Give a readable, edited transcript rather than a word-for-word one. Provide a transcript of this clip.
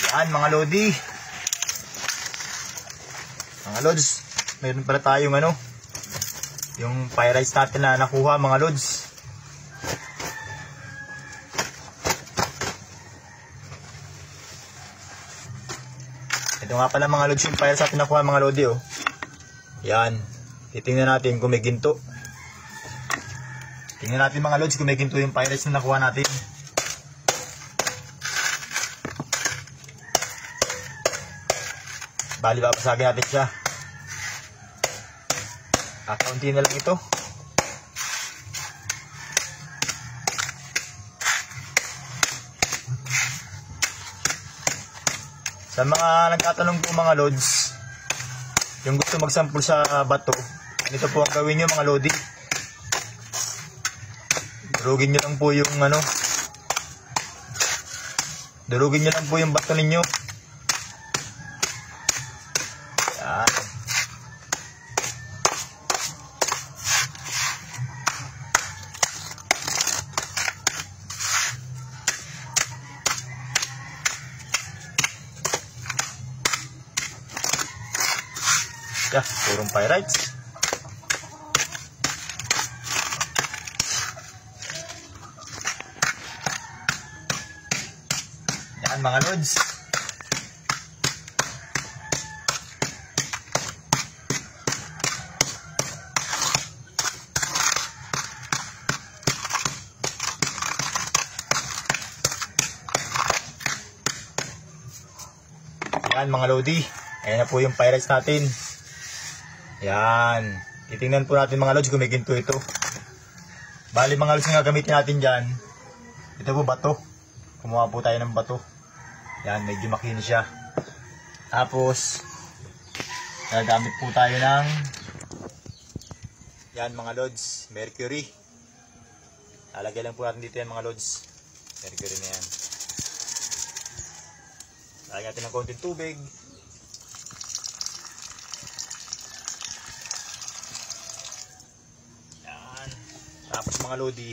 Yan mga lodi. Mga lods, mayroon pala tayong yung fire rice natin na nakuha mga lods. Ito nga pala mga lods yung fire rice natin nakuha mga lodi oh. Yan. Titingnan natin kung may ginto. Tingnan natin mga lods kung may ginto yung fire rice na nakuha natin. Bali papasagin natin siya. Kaunti na lang ito. Sa mga nagtatanong po mga lods, yung gusto magsampul sa bato, ito po ang gawin nyo mga lodi. Durugin nyo lang po yung durugin nyo lang po yung bato ninyo. Yan. Yeah, purong pyrites. Yan mga lods. Yan mga lodi. Ayan na po yung pyrites natin. Yan. Titingnan po natin mga lods kung may ginto ito. Bali mga lods nga gamitin natin dyan. Ito po bato. Kumuha po tayo ng bato. Yan, medyo makinis siya. Tapos, gagamit po tayo ng yan mga lods, mercury. Lalagay lang po natin dito yan mga lods. Mercury na yan. Lalagyan natin ng konting tubig. Tapos mga lodi,